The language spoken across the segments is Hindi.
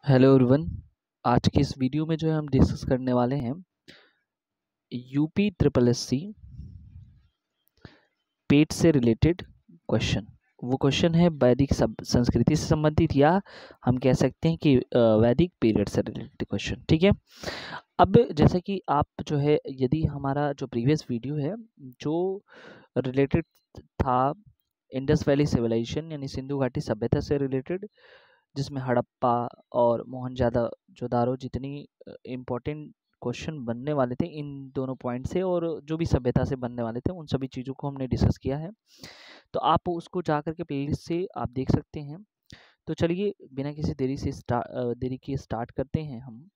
Hello everyone. आज की इस वीडियो में जो है हम डिस्कस करने वाले हैं यूपी ट्रिपल एस सी पेट से रिलेटेड क्वेश्चन। वो क्वेश्चन है वैदिक संस्कृति से संबंधित, या हम कह सकते हैं कि वैदिक पीरियड से रिलेटेड क्वेश्चन। ठीक है। अब जैसे कि आप जो है, यदि हमारा जो प्रीवियस वीडियो है जो रिलेटेड था इंडस वैली सिविलाइजेशन यानी सिंधु घाटी सभ्यता से रिलेटेड, जिसमें हड़प्पा और मोहनजोदारो जितनी इम्पोर्टेंट क्वेश्चन बनने वाले थे इन दोनों पॉइंट से, और जो भी सभ्यता से बनने वाले थे उन सभी चीज़ों को हमने डिस्कस किया है। तो आप उसको जा करके प्लेलिस्ट से आप देख सकते हैं। तो चलिए बिना किसी देरी के स्टार्ट करते हैं हम।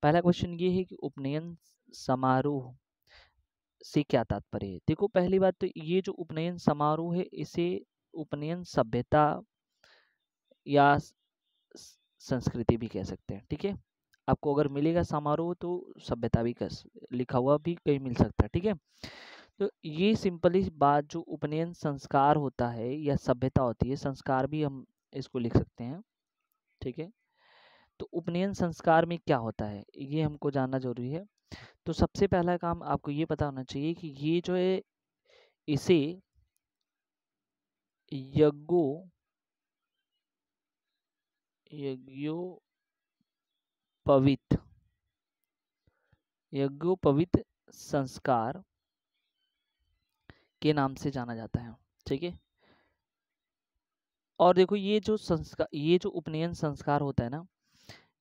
पहला क्वेश्चन ये है कि उपनयन समारोह से क्या तात्पर्य है। देखो, पहली बात तो ये जो उपनयन समारोह है इसे उपनयन सभ्यता या संस्कृति भी कह सकते हैं। ठीक है। आपको अगर मिलेगा समारोह तो सभ्यता भी लिखा हुआ भी कहीं मिल सकता है। ठीक है। तो ये सिंपली बात, जो उपनयन संस्कार होता है या सभ्यता होती है, संस्कार भी हम इसको लिख सकते हैं। ठीक है। तो उपनयन संस्कार में क्या होता है ये हमको जानना जरूरी है। तो सबसे पहला काम आपको ये पता होना चाहिए कि ये जो है इसे यज्ञोपवीत संस्कार के नाम से जाना जाता है। ठीक है। और देखो, ये जो उपनयन संस्कार होता है ना,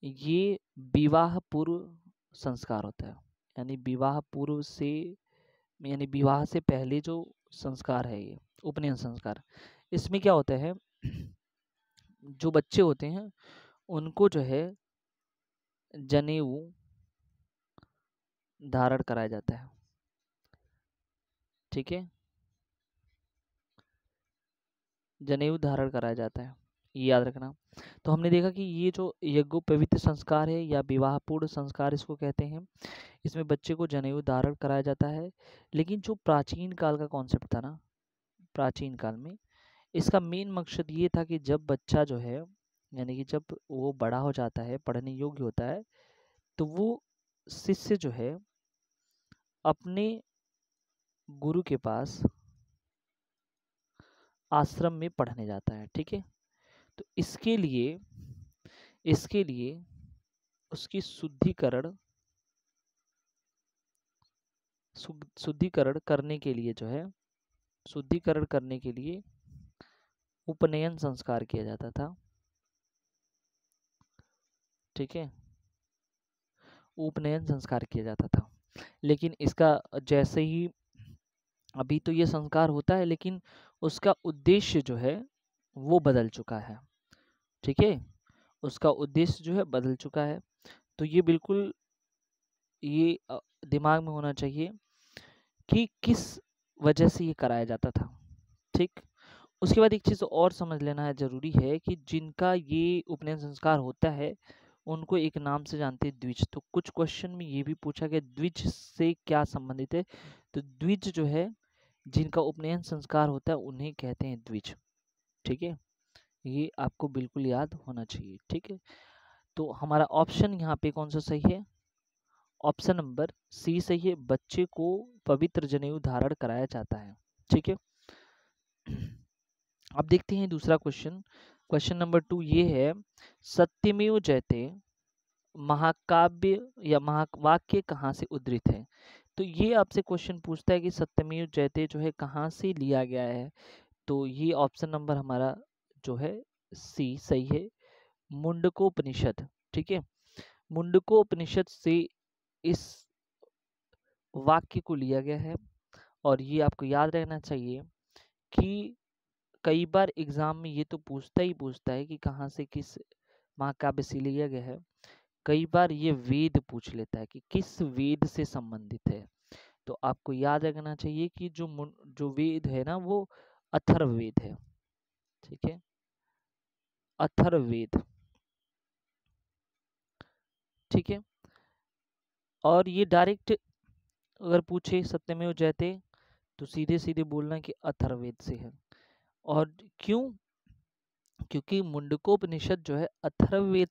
ये विवाह पूर्व संस्कार होता है। यानी विवाह से पहले जो संस्कार है ये उपनयन संस्कार। इसमें क्या होता है, जो बच्चे होते हैं उनको जो है जनेऊ धारण कराया जाता है। ठीक है। जनेऊ धारण कराया जाता है, ये याद रखना। तो हमने देखा कि ये जो यज्ञोपवीत संस्कार है या विवाह पूर्व संस्कार इसको कहते हैं, इसमें बच्चे को जनेऊ धारण कराया जाता है। लेकिन जो प्राचीन काल का कॉन्सेप्ट था ना, प्राचीन काल में इसका मेन मकसद ये था कि जब बच्चा जो है, यानी कि जब वो बड़ा हो जाता है, पढ़ने योग्य होता है, तो वो शिष्य जो है अपने गुरु के पास आश्रम में पढ़ने जाता है। ठीक है। तो इसके लिए उसकी शुद्धिकरण करने के लिए जो है, शुद्धिकरण करने के लिए उपनयन संस्कार किया जाता था। ठीक है। उपनयन संस्कार किया जाता था। लेकिन इसका जैसे ही, अभी तो ये संस्कार होता है लेकिन उसका उद्देश्य जो है वो बदल चुका है। ठीक है। उसका उद्देश्य जो है बदल चुका है। तो ये बिल्कुल ये दिमाग में होना चाहिए कि किस वजह से ये कराया जाता था। ठीक। उसके बाद एक चीज़ और समझ लेना है ज़रूरी है कि जिनका ये उपनयन संस्कार होता है उनको एक नाम से जानते हैं, द्विज। तो कुछ क्वेश्चन में ये भी पूछा गया द्विज से क्या संबंधित है। तो द्विज जो है, जिनका उपनयन संस्कार होता है उन्हें कहते हैं द्विज। ठीक है। ये आपको बिल्कुल याद होना चाहिए। ठीक है। तो हमारा ऑप्शन यहाँ पे कौन सा सही है? ऑप्शन नंबर सी सही है, बच्चे को पवित्र जनेऊ धारण कराया जाता है। ठीक है। अब देखते हैं दूसरा क्वेश्चन। क्वेश्चन नंबर 2 ये है, सत्यमेव जयते महाकाव्य या महावाक्य कहाँ से उद्धृत है। तो ये आपसे क्वेश्चन पूछता है कि सत्यमेव जयते जो है कहाँ से लिया गया है। तो ये ऑप्शन नंबर हमारा जो है सी सही है, मुंडकोपनिषद। ठीक है। मुंडकोपनिषद से इस वाक्य को लिया गया है। और ये आपको याद रहना चाहिए कि कई बार एग्जाम में ये तो पूछता है कि कहाँ से किस महाकाव्य से लिया गया है। कई बार ये वेद पूछ लेता है कि किस वेद से संबंधित है। तो आपको याद रखना चाहिए कि जो वेद है ना वो अथर्ववेद है। ठीक है। अथर्ववेद। ठीक है। और ये डायरेक्ट अगर पूछे सत्यमेव जयते तो सीधे सीधे बोलना कि अथर्ववेद से है। और क्यों? क्योंकि मुंडकोपनिषद जो है अथर्ववेद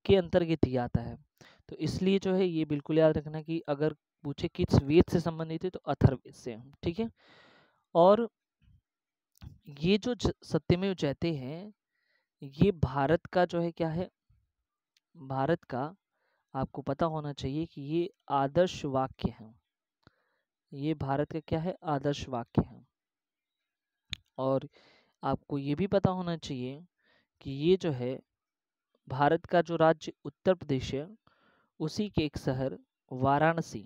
के अंतर्गत ही आता है। तो इसलिए जो है ये बिल्कुल याद रखना कि अगर पूछे किस वेद से संबंधित है तो अथर्ववेद से हम, ठीक है। और ये जो सत्यमेव जयते हैं, ये भारत का जो है क्या है, भारत का आपको पता होना चाहिए कि ये आदर्श वाक्य है। ये भारत का क्या है, आदर्श वाक्य है। और आपको ये भी पता होना चाहिए कि ये जो है भारत का जो राज्य उत्तर प्रदेश है, उसी के एक शहर वाराणसी,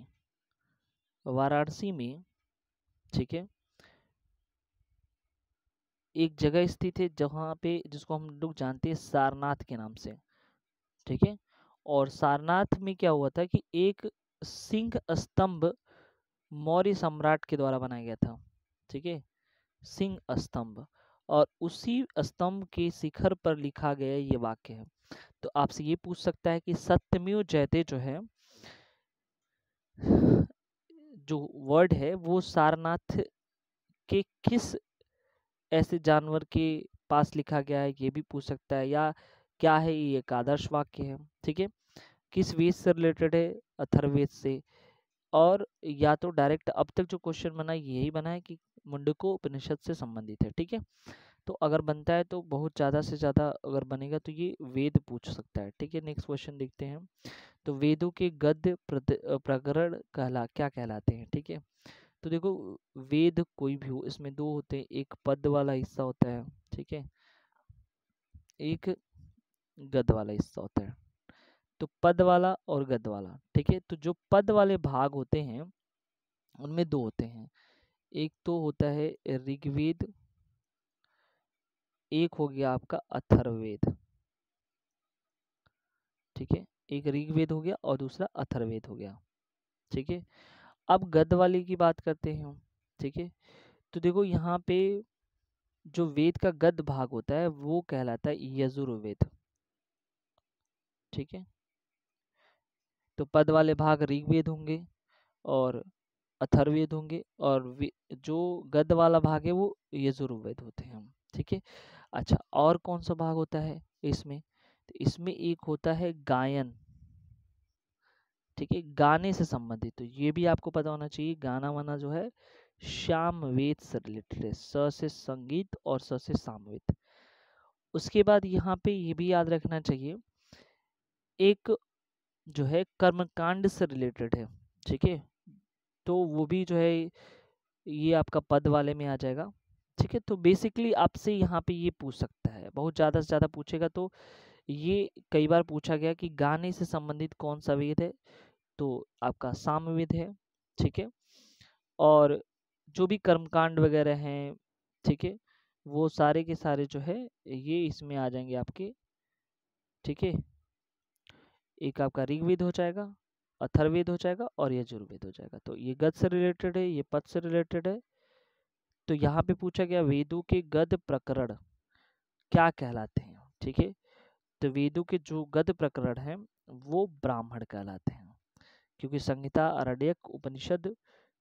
वाराणसी में, ठीक है, एक जगह स्थित है जहाँ पे, जिसको हम लोग जानते हैं सारनाथ के नाम से, ठीक है। और सारनाथ में क्या हुआ था कि एक सिंह स्तंभ मौर्य सम्राट के द्वारा बनाया गया था, ठीक है, सिंह स्तंभ। और उसी स्तंभ के शिखर पर लिखा गया ये वाक्य है। तो आपसे ये पूछ सकता है कि सत्यमेव जयते जो है, जो वर्ड है वो सारनाथ के किस ऐसे जानवर के पास लिखा गया है, ये भी पूछ सकता है। या क्या है, ये एक आदर्श वाक्य है, ठीक है। किस वेद से रिलेटेड है, अथर्ववेद से। और या तो डायरेक्ट अब तक जो क्वेश्चन बना यही बना है कि मुंडको उपनिषद से संबंधित है, ठीक है। तो अगर बनता है तो बहुत ज़्यादा से ज़्यादा अगर बनेगा तो ये वेद पूछ सकता है, ठीक है। नेक्स्ट क्वेश्चन देखते हैं। तो वेदों के गद्य प्रकरण क्या कहलाते हैं, ठीक है। तो देखो, वेद कोई भी हो, इसमें दो होते हैं, एक पद वाला हिस्सा होता है, ठीक है, एक गद्य वाला हिस्सा होता है। तो पद वाला और गद्य वाला, ठीक है। तो जो पद वाले भाग होते हैं उनमें दो होते हैं, एक तो होता है ऋग्वेद, एक हो गया आपका अथर्ववेद, ठीक है। एक ऋग्वेद हो गया और दूसरा अथर्ववेद हो गया, ठीक है। अब गद्य वाले की बात करते हैं हम, ठीक है। तो देखो यहाँ पे जो वेद का गद्य भाग होता है वो कहलाता है यजुर्वेद, ठीक है। तो पद वाले भाग ऋग्वेद होंगे और अथर्ववेद होंगे, और जो गद्य वाला भाग है वो यजुर्वेद होते हैं हम, ठीक है। अच्छा, और कौन सा भाग होता है इसमें, तो इसमें एक होता है गायन, ठीक है, गाने से संबंधित। तो ये भी आपको पता होना चाहिए, गाना वाना जो है सामवेद से रिलेटेड है, स से संगीत और स से सामवेद। उसके बाद यहाँ पे ये भी याद रखना चाहिए, एक जो है कर्मकांड से रिलेटेड है, ठीक है। तो वो भी जो है ये आपका पद वाले में आ जाएगा, ठीक है। तो बेसिकली आपसे यहाँ पे ये पूछ सकता है, बहुत ज़्यादा से ज़्यादा पूछेगा। तो ये कई बार पूछा गया कि गाने से संबंधित कौन सा वेद है, तो आपका सामवेद है, ठीक है। और जो भी कर्मकांड वगैरह हैं, ठीक है, वो सारे के सारे जो है ये इसमें आ जाएंगे आपके, ठीक है। एक आपका ऋग्वेद हो जाएगा, अथर्ववेद हो जाएगा और यजुर्वेद हो जाएगा। तो ये गद्य से रिलेटेड है, ये पद से रिलेटेड है। तो यहाँ पे पूछा गया वेदों के गद्य प्रकरण क्या कहलाते हैं, ठीक है। तो वेदों के जो गद्य प्रकरण हैं वो ब्राह्मण कहलाते हैं, क्योंकि संहिता, आरण्यक, उपनिषद,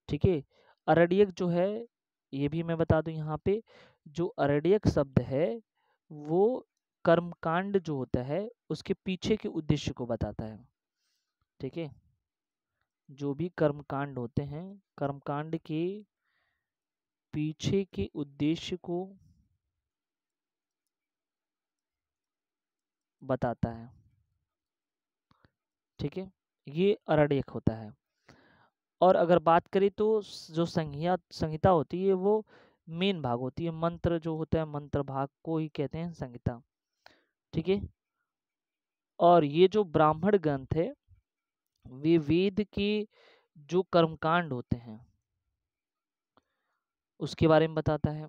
ठीक है। आरण्यक जो है, ये भी मैं बता दूं यहाँ पे, जो आरण्यक शब्द है वो कर्मकांड जो होता है उसके पीछे के उद्देश्य को बताता है, ठीक है। जो भी कर्मकांड होते हैं, कर्मकांड के पीछे के उद्देश्य को बताता है, ठीक है। ये आरण्यक होता है। और अगर बात करें तो जो संहिता होती है वो मेन भाग होती है, मंत्र जो होता है मंत्र भाग को ही कहते हैं संहिता, ठीक है। और ये जो ब्राह्मण ग्रंथ है वे वेद के जो कर्मकांड होते हैं उसके बारे में बताता है।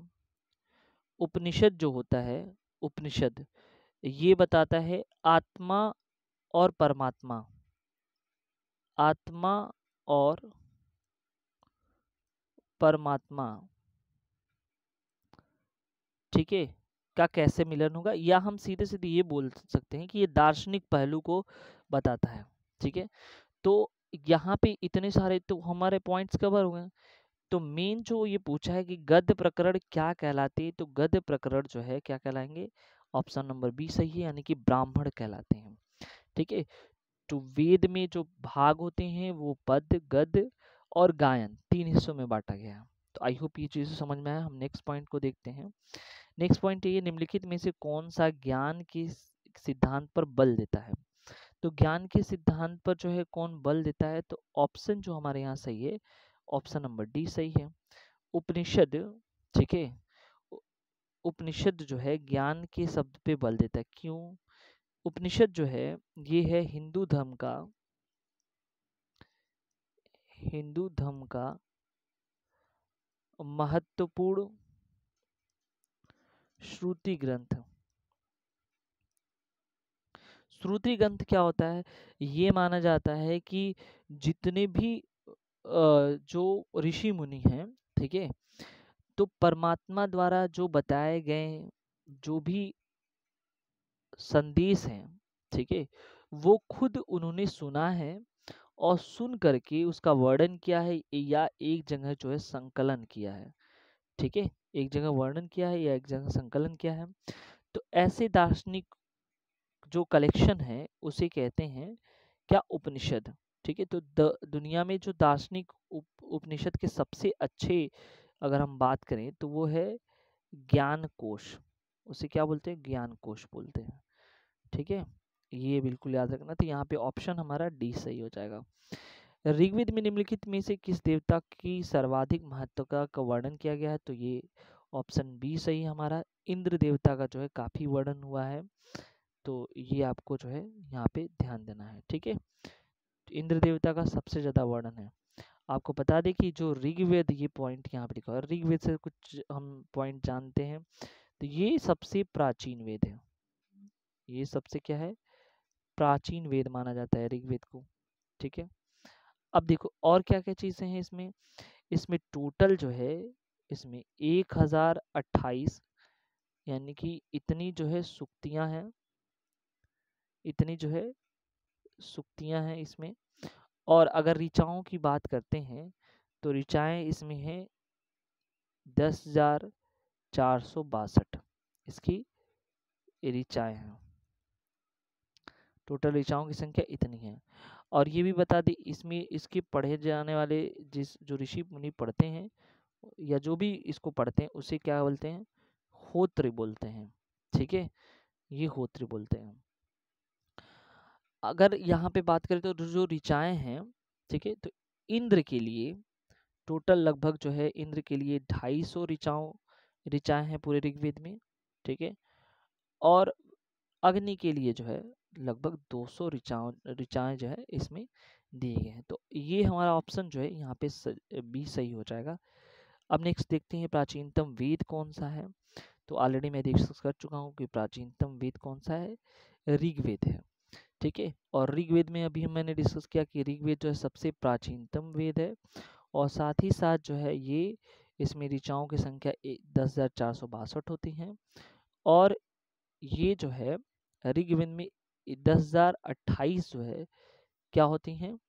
उपनिषद जो होता है, उपनिषद ये बताता है आत्मा और परमात्मा, आत्मा और परमात्मा, ठीक है, का कैसे मिलन होगा। या हम सीधे सीधे ये बोल सकते हैं कि ये दार्शनिक पहलू को बताता है, ठीक है। तो यहाँ पे इतने सारे तो हमारे पॉइंट्स कवर हुए हैं। तो मेन जो ये पूछा है कि गद्य प्रकरण क्या कहलाते हैं, तो गद्य प्रकरण जो है क्या कहलाएंगे, ऑप्शन नंबर बी सही है, यानी कि ब्राह्मण कहलाते हैं, ठीक है। तो वेद में जो भाग होते हैं वो पद, गद्य और गायन 3 हिस्सों में बांटा गया है। तो आई होप ये चीज़ समझ में आया। हम नेक्स्ट पॉइंट को देखते हैं। नेक्स्ट पॉइंट ये, निम्नलिखित में से कौन सा ज्ञान के सिद्धांत पर बल देता है। तो ज्ञान के सिद्धांत पर जो है कौन बल देता है, तो ऑप्शन जो हमारे यहाँ सही है, ऑप्शन नंबर डी सही है, उपनिषद। ठीक है, उपनिषद जो है ज्ञान के शब्द पे बल देता है। क्यों? उपनिषद जो है ये है हिंदू धर्म का महत्वपूर्ण श्रुति ग्रंथ। श्रुति ग्रंथ क्या होता है? ये माना जाता है कि जितने भी जो ऋषि मुनि हैं, ठीक है, तो परमात्मा द्वारा जो बताए गए जो भी संदेश हैं, ठीक है, वो खुद उन्होंने सुना है और सुन करके उसका वर्णन किया है या एक जगह जो है संकलन किया है। ठीक है, एक जगह वर्णन किया है या एक जगह संकलन किया है। तो ऐसे दार्शनिक जो कलेक्शन है उसे कहते हैं क्या? उपनिषद। ठीक है, तो दुनिया में जो दार्शनिक उपनिषद के सबसे अच्छे अगर हम बात करें तो वो है ज्ञान कोश। उसे क्या बोलते हैं? ज्ञान कोश बोलते हैं। ठीक है, ये बिल्कुल याद रखना। तो यहाँ पे ऑप्शन हमारा डी सही हो जाएगा। ऋग्वेद में निम्नलिखित में से किस देवता की सर्वाधिक महत्व का वर्णन किया गया है? तो ये ऑप्शन बी सही है हमारा। इंद्र देवता का जो है काफी वर्णन हुआ है, तो ये आपको जो है यहाँ पे ध्यान देना है। ठीक है, इंद्र देवता का सबसे ज्यादा वर्णन है। आपको बता दें कि जो ऋग्वेद, ये पॉइंट यहाँ पे लिखा है, ऋग्वेद से कुछ हम पॉइंट जानते हैं। तो ये सबसे प्राचीन वेद है। ये सबसे क्या है? प्राचीन वेद माना जाता है ऋग्वेद को। ठीक है, अब देखो और क्या क्या चीजें हैं इसमें। इसमें टोटल जो है इसमें 1028 यानी कि इतनी जो है सुक्तियां हैं, इतनी जो है सुक्तियां हैं इसमें। और अगर ऋचाओं की बात करते हैं तो ऋचाएं इसमें है 10,462 इसकी ऋचाएं हैं। टोटल ऋचाओं की संख्या इतनी है। और ये भी बता दें इसमें इसके पढ़े जाने वाले जो ऋषि मुनि पढ़ते हैं या जो भी इसको पढ़ते हैं उसे क्या बोलते हैं? होत्र बोलते हैं। ठीक है, ये होत्र बोलते हैं। अगर यहाँ पे बात करें तो जो ऋचाएं हैं, ठीक है, तो इंद्र के लिए टोटल लगभग जो है इंद्र के लिए 250 ऋचाएं हैं पूरे ऋग्वेद में। ठीक है, और अग्नि के लिए जो है लगभग 200 ऋचाएं जो है इसमें दिए गए हैं। तो ये हमारा ऑप्शन जो है यहाँ पे बी सही हो जाएगा। अब नेक्स्ट देखते हैं प्राचीनतम वेद कौन सा है। तो ऑलरेडी मैं डिस्कस कर चुका हूँ कि प्राचीनतम वेद कौन सा है, ऋग्वेद है। ठीक है, और ऋग्वेद में अभी मैंने डिस्कस किया कि ऋग्वेद जो है सबसे प्राचीनतम वेद है और साथ ही साथ जो है ये इसमें ऋचाओं की संख्या 10,462 होती हैं और ये जो है ऋग्वेद में 10,028 जो है क्या होती हैं?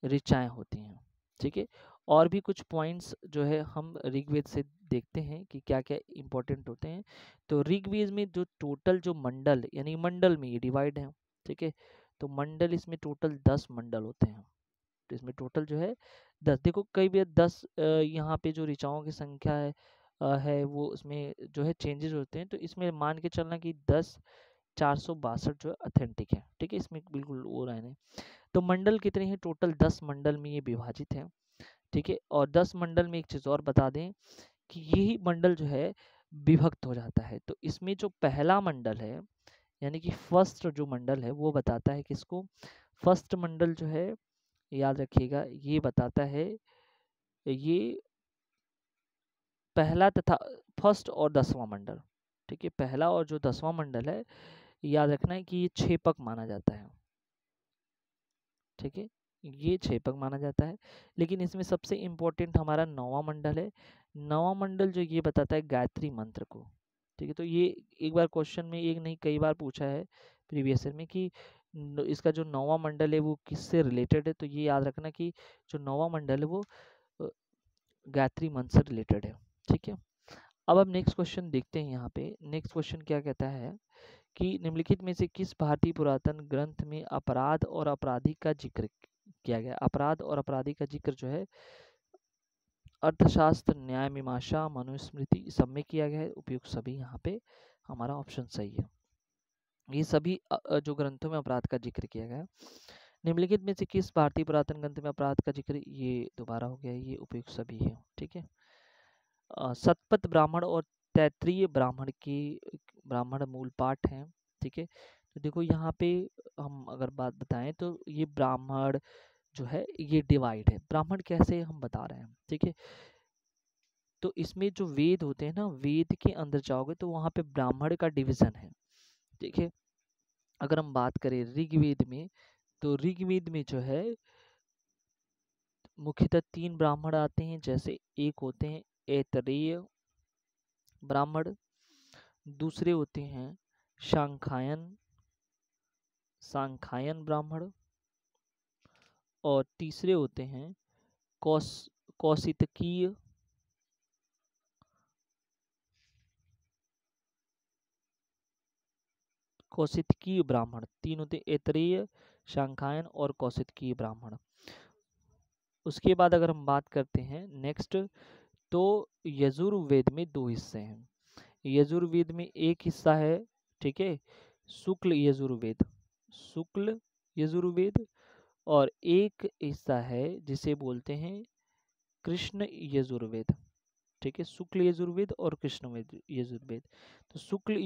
ऋचाएं होती हैं। ठीक है, और भी कुछ पॉइंट्स जो है हम ऋग्वेद से देखते हैं कि क्या क्या इंपॉर्टेंट होते हैं। तो ऋग्वेद में जो टोटल जो मंडल यानी मंडल में ये डिवाइड है। ठीक है, तो मंडल इसमें टोटल 10 मंडल होते हैं। तो इसमें टोटल जो है 10, देखो कई बार 10 यहाँ पे जो ऋचाओं की संख्या है वो उसमें जो है चेंजेस होते हैं। तो इसमें मान के चलना कि 10,462 जो है ऑथेंटिक है। ठीक है, इसमें बिल्कुल वो रहने। तो मंडल कितने हैं? टोटल 10 मंडल में ये विभाजित है। ठीक है, और 10 मंडल में एक चीज और बता दें कि यही मंडल जो है विभक्त हो जाता है। तो इसमें जो पहला मंडल है यानी कि फर्स्ट जो मंडल है वो बताता है किसको? फर्स्ट मंडल जो है याद रखिएगा ये बताता है, ये पहला तथा फर्स्ट और 10वां मंडल। ठीक है, पहला और जो 10वां मंडल है याद रखना है कि ये छेपक माना जाता है। ठीक है, ये छेपक माना जाता है। लेकिन इसमें सबसे इम्पोर्टेंट हमारा 9वां मंडल है। 9वां मंडल जो ये बताता है गायत्री मंत्र को। ठीक है, तो ये एक बार क्वेश्चन में एक नहीं कई बार पूछा है प्रीवियस ईयर में कि इसका जो 9वां मंडल है वो किससे रिलेटेड है। तो ये याद रखना कि जो 9वां मंडल है वो अ, गायत्री मंत्र से रिलेटेड है। ठीक है, अब नेक्स्ट क्वेश्चन देखते हैं। यहाँ पे नेक्स्ट क्वेश्चन क्या कहता है कि निम्नलिखित में से किस भारतीय पुरातन ग्रंथ में अपराध और अपराधी का जिक्र किया गया। अपराध और अपराधी का जिक्र जो है अर्थशास्त्र, न्याय मीमांसा, मनुस्मृति सब में किया गया है। उपयुक्त सभी यहाँ पे हमारा ऑप्शन सही है। ये सभी जो ग्रंथों में अपराध का जिक्र किया गया है। निम्नलिखित में से किस भारतीय पुरातन ग्रंथ में अपराध का जिक्र, ये दोबारा हो गया, ये उपयुक्त सभी है। ठीक है। सतपथ ब्राह्मण और तैत्रीय ब्राह्मण की ब्राह्मण मूल पाठ हैं। ठीक है। तो देखो यहाँ पे हम अगर बात बताएं तो ये ब्राह्मण जो है ये डिवाइड है। ब्राह्मण कैसे हम बता रहे हैं। ठीक है। तो इसमें जो वेद होते हैं ना, वेद के अंदर जाओगे तो वहाँ पे ब्राह्मण का डिवीजन है। ठीक है। अगर हम बात करें ऋग्वेद में, तो ऋग्वेद में जो है मुख्यतः 3 ब्राह्मण आते हैं। जैसे एक होते हैं ऐतरेय ब्राह्मण, दूसरे होते हैं सांख्यायन ब्राह्मण, और तीसरे होते हैं कौशितकीय ब्राह्मण। 3 होते हैं ऐतरेय, सांख्यायन और कौशितकीय ब्राह्मण। उसके बाद अगर हम बात करते हैं नेक्स्ट, तो यजुर्वेद में 2 हिस्से हैं। यजुर्वेद में एक हिस्सा है, ठीक है, शुक्ल यजुर्वेद, और एक हिस्सा है जिसे बोलते हैं कृष्ण यजुर्वेद। ठीक है। शुक्ल यजुर्वेद और कृष्ण यजुर्वेद। तो शुक्ल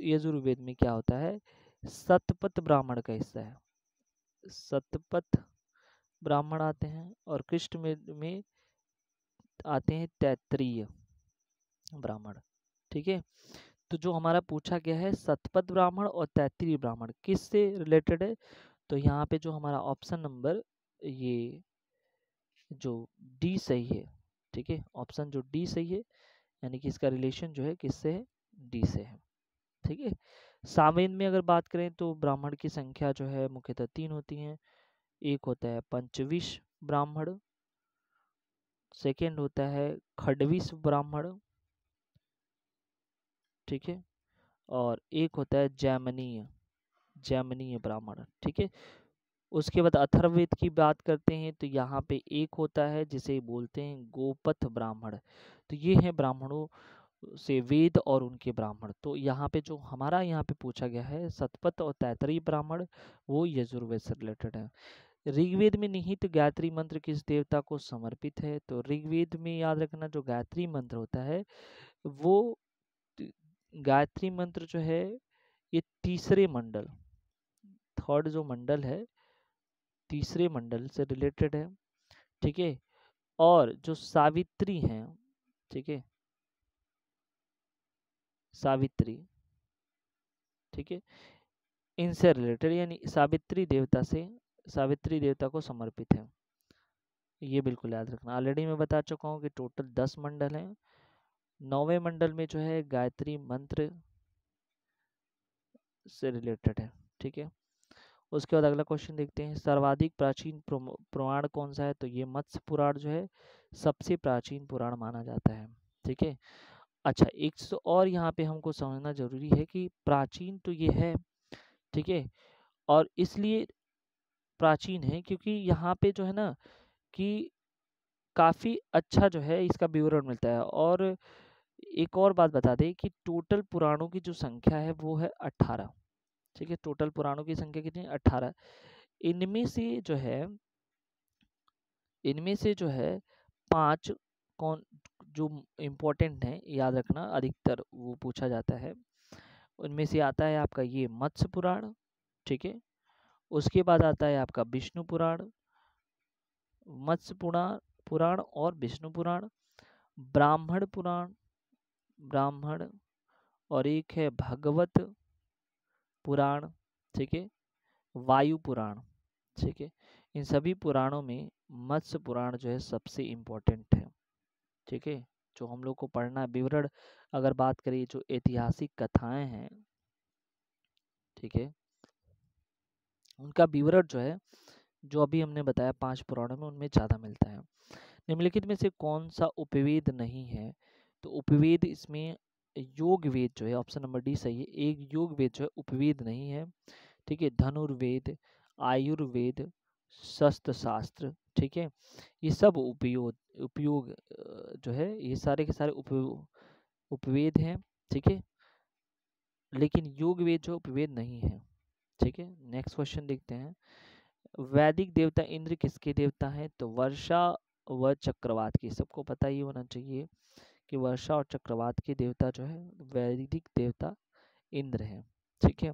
यजुर्वेद में क्या होता है, सतपथ ब्राह्मण का हिस्सा है, सतपथ ब्राह्मण आते हैं, और कृष्ण में आते हैं तैत्रीय ब्राह्मण। ठीक है। तो जो हमारा पूछा गया है सतपथ ब्राह्मण और तैत्रीय ब्राह्मण किससे रिलेटेड है, तो यहाँ पे जो हमारा ऑप्शन नंबर ये जो डी सही है। ठीक है। ऑप्शन जो डी सही है, यानी कि इसका रिलेशन जो है किससे है, डी से है। ठीक है। सामवेद में अगर बात करें तो ब्राह्मण की संख्या जो है मुख्यतः 3 होती हैं। एक होता है पंचविश ब्राह्मण, सेकेंड होता है खडविश ब्राह्मण, ठीक है, और एक होता है जैमनीय ब्राह्मण। ठीक है। उसके बाद अथर्ववेद की बात करते हैं तो यहाँ पे एक होता है जिसे बोलते हैं गोपथ ब्राह्मण। तो ये है ब्राह्मणों से वेद और उनके ब्राह्मण। तो यहाँ पे जो हमारा यहाँ पे पूछा गया है सतपथ और तैतरीय ब्राह्मण, वो यजुर्वेद से रिलेटेड है। ऋग्वेद में निहित गायत्री मंत्र किस देवता को समर्पित है, तो ऋग्वेद में याद रखना जो गायत्री मंत्र होता है वो गायत्री मंत्र जो है ये तीसरे मंडल, थर्ड जो मंडल है तीसरे मंडल से रिलेटेड है। ठीक है। और जो सावित्री हैं, ठीक है, सावित्री, ठीक है, इनसे रिलेटेड, यानी सावित्री देवता को समर्पित है। ये बिल्कुल याद रखना। ऑलरेडी मैं बता चुका हूँ कि टोटल 10 मंडल हैं। 9वें मंडल में जो है गायत्री मंत्र से रिलेटेड है। ठीक है। उसके बाद अगला क्वेश्चन देखते हैं, सर्वाधिक प्राचीन पुराण कौन सा है, तो ये मत्स्य पुराण जो है सबसे प्राचीन पुराण माना जाता है। ठीक है। अच्छा, एक चीज और यहाँ पे हमको समझना जरूरी है कि प्राचीन तो ये है, ठीक है, और इसलिए प्राचीन है क्योंकि यहाँ पे जो है ना कि काफी अच्छा जो है इसका विवरण मिलता है। और एक और बात बता दें कि टोटल पुराणों की जो संख्या है वो है 18। ठीक है। टोटल पुराणों की संख्या कितनी है, 18। इनमें से जो है इनमें से जो है 5 कौन जो इम्पोर्टेंट है याद रखना, अधिकतर वो पूछा जाता है। उनमें से आता है आपका ये मत्स्य पुराण, ठीक है, उसके बाद आता है आपका विष्णु पुराण, मत्स्य पुराण और विष्णु पुराण, ब्राह्मण पुराण, ब्राह्मण, और एक है भगवत पुराण, ठीक है, वायु पुराण। ठीक है। इन सभी पुराणों में मत्स्य पुराण जो है सबसे इम्पोर्टेंट है। ठीक है। जो हम लोग को पढ़ना है विवरण, अगर बात करें जो ऐतिहासिक कथाएं हैं, ठीक है, उनका विवरण जो है जो अभी हमने बताया 5 पुराणों में उनमें ज़्यादा मिलता है। निम्नलिखित में से कौन सा उपवेद नहीं है, तो उपवेद इसमें योग वेद जो है, ऑप्शन नंबर डी सही है। एक योग वेद जो है उपवेद नहीं है, ठीक है। धनुर्वेद, आयुर्वेद, शस्त्र शास्त्र, ठीक है, ये सब उपयोग जो है ये सारे के सारे उपवेद हैं, ठीक है, लेकिन योग वेद जो उपवेद नहीं है, ठीक है। नेक्स्ट क्वेश्चन देखते हैं। वैदिक देवता इंद्र किसके देवता हैं? तो वर्षा व चक्रवात की, सबको पता ही होना चाहिए कि वर्षा और चक्रवात के देवता जो है वैदिक देवता इंद्र हैं, ठीक है।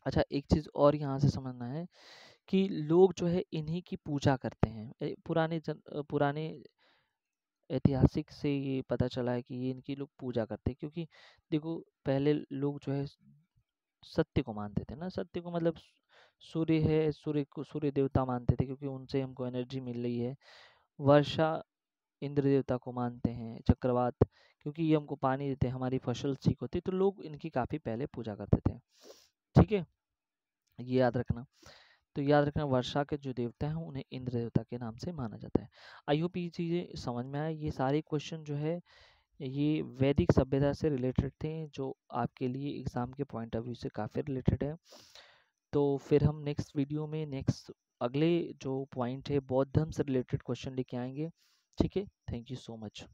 अच्छा, एक चीज और यहाँ से समझना है कि लोग जो है इन्हीं की पूजा करते हैं। पुराने ऐतिहासिक से ये पता चला है कि ये इनकी लोग पूजा करते हैं, क्योंकि देखो पहले लोग जो है सत्य को मानते थे ना, सत्य को मतलब सूर्य है, सूर्य को सूर्य देवता मानते थे क्योंकि उनसे हमको एनर्जी मिल रही है। वर्षा इंद्र देवता को मानते हैं, चक्रवात क्योंकि ये हमको पानी देते हैं, हमारी फसल ठीक होती है, तो लोग इनकी काफी पहले पूजा करते थे, ठीक है, ये याद रखना। तो याद रखना वर्षा के जो देवता हैं उन्हें इंद्र देवता के नाम से माना जाता है। आई होप ये चीज़ें समझ में आए। ये सारे क्वेश्चन जो है ये वैदिक सभ्यता से रिलेटेड थे, जो आपके लिए एग्जाम के पॉइंट ऑफ व्यू से काफ़ी रिलेटेड है। तो फिर हम नेक्स्ट वीडियो में नेक्स्ट अगले जो पॉइंट है बौद्ध धर्म से रिलेटेड क्वेश्चन लेके आएंगे, ठीक है। Thank you so much.